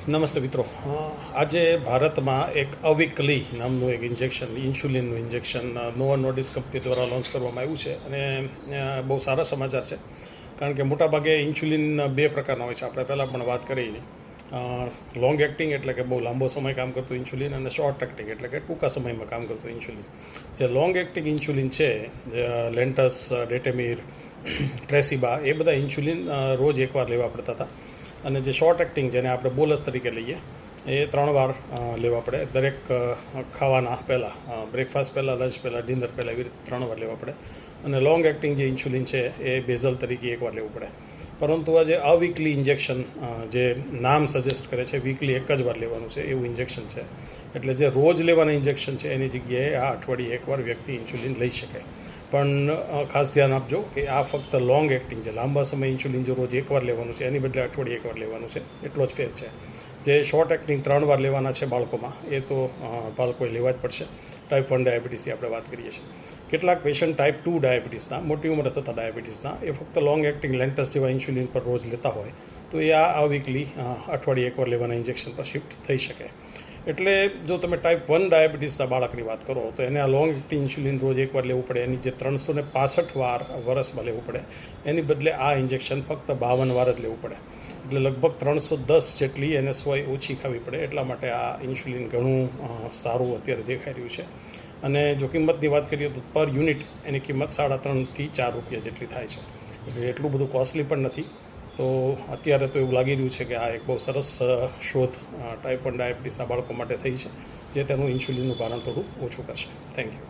નમસ્તે મિત્રો, આજે ભારતમાં એક અવિકલી નામનું એક ઇન્જેક્શન, ઇન્સ્યુલિનનું ઇન્જેક્શન નોવો નોર્ડિસ્ક કંપની દ્વારા લોન્ચ કરવામાં આવ્યું છે અને બહુ સારા સમાચાર છે. કારણ કે મોટાભાગે ઇન્સ્યુલિન બે પ્રકારના હોય છે. આપણે પહેલાં પણ વાત કરી લોંગ એક્ટિંગ એટલે કે બહુ લાંબો સમય કામ કરતું ઇન્સ્યુલિન, અને શોર્ટ એક્ટિંગ એટલે કે ટૂંકા સમયમાં કામ કરતું ઇન્સ્યુલિન. જે લોંગ એક્ટિંગ ઇન્સ્યુલિન છે, લેન્ટસ, ડેટેમીર, ટ્રેસિબા, એ બધા ઇન્સ્યુલિન રોજ એકવાર લેવા પડતા હતા. અને જે શોર્ટ એક્ટિંગ, જેને આપણે બોલસ તરીકે લઈએ, એ 3 વાર લેવા પડે. દરેક ખાવાના પહેલાં, બ્રેકફાસ્ટ પહેલાં, લંચ પહેલાં, ડિનર પહેલાં, એવી રીતે 3 વાર લેવા પડે. અને લોંગ એક્ટિંગ જે ઇન્સ્યુલિન છે એ બેઝલ તરીકે એકવાર લેવું પડે. પરંતુ આ જે અવીકલી ઇન્જેક્શન, જે નામ સજેસ્ટ કરે છે, વીકલી એક જ વાર લેવાનું છે એવું ઇન્જેક્શન છે. એટલે જે રોજ લેવાના ઇન્જેક્શન છે એની જગ્યાએ આ અઠવાડિયે એકવાર વ્યક્તિ ઇન્સ્યુલિન લઈ શકે. પણ ખાસ ધ્યાન આપજો કે આ ફક્ત લોંગ એક્ટિંગ છે. લાંબા સમય ઇન્સ્યુલિન જો રોજ એકવાર લેવાનું છે એની બદલે અઠવાડિયે એકવાર લેવાનું છે, એટલો જ ફેર છે. જે શોર્ટ એક્ટિંગ 3 વાર લેવાના છે બાળકોમાં, એ તો બાળકોએ લેવા જ પડશે. ટાઈપ 1 ડાયાબિટીસની આપણે વાત કરીએ છીએ. કેટલાક પેશન્ટ ટાઈપ 2 ડાયાબિટીસના, મોટી ઉંમરે થતા ડાયાબિટીસના, એ ફક્ત લોંગ એક્ટિંગ લેન્ટસ જેવા ઇન્સ્યુલિન પર રોજ લેતા હોય તો એ આ વીકલી અઠવાડિયે એકવાર લેવાના ઇન્જેક્શન પર શિફ્ટ થઈ શકે. એટલે જો તમે ટાઈપ 1 ડાયાબિટીસના બાળકની વાત કરો તો એને આ લોંગ એક્ટિંગ ઇન્સ્યુલિન રોજ એકવાર લેવું પડે. એની જે 365 વાર વર્ષમાં લેવું પડે, એની બદલે આ ઇન્જેક્શન ફક્ત 52 વાર જ લેવું પડે. એટલે લગભગ 310 જેટલી એને સોય ઓછી ખાવી પડે. એટલા માટે આ ઇન્સ્યુલિન ઘણું સારું અત્યારે દેખાઈ રહ્યું છે. અને જો કિંમતની વાત કરીએ તો પર યુનિટ એની કિંમત 3.5 થી 4 રૂપિયા જેટલી થાય છે. એટલે એટલું બધું કોસ્ટલી પણ નથી. તો અત્યારે તો એવું લાગી રહ્યું છે કે આ એક બહુ સરસ શોધ ટાઈપ 1 ડાયાબિટીસના બાળકો માટે થઈ છે, જે તેનું ઇન્સ્યુલિનનું ભારણ થોડું ઓછું કરશે. Thank you.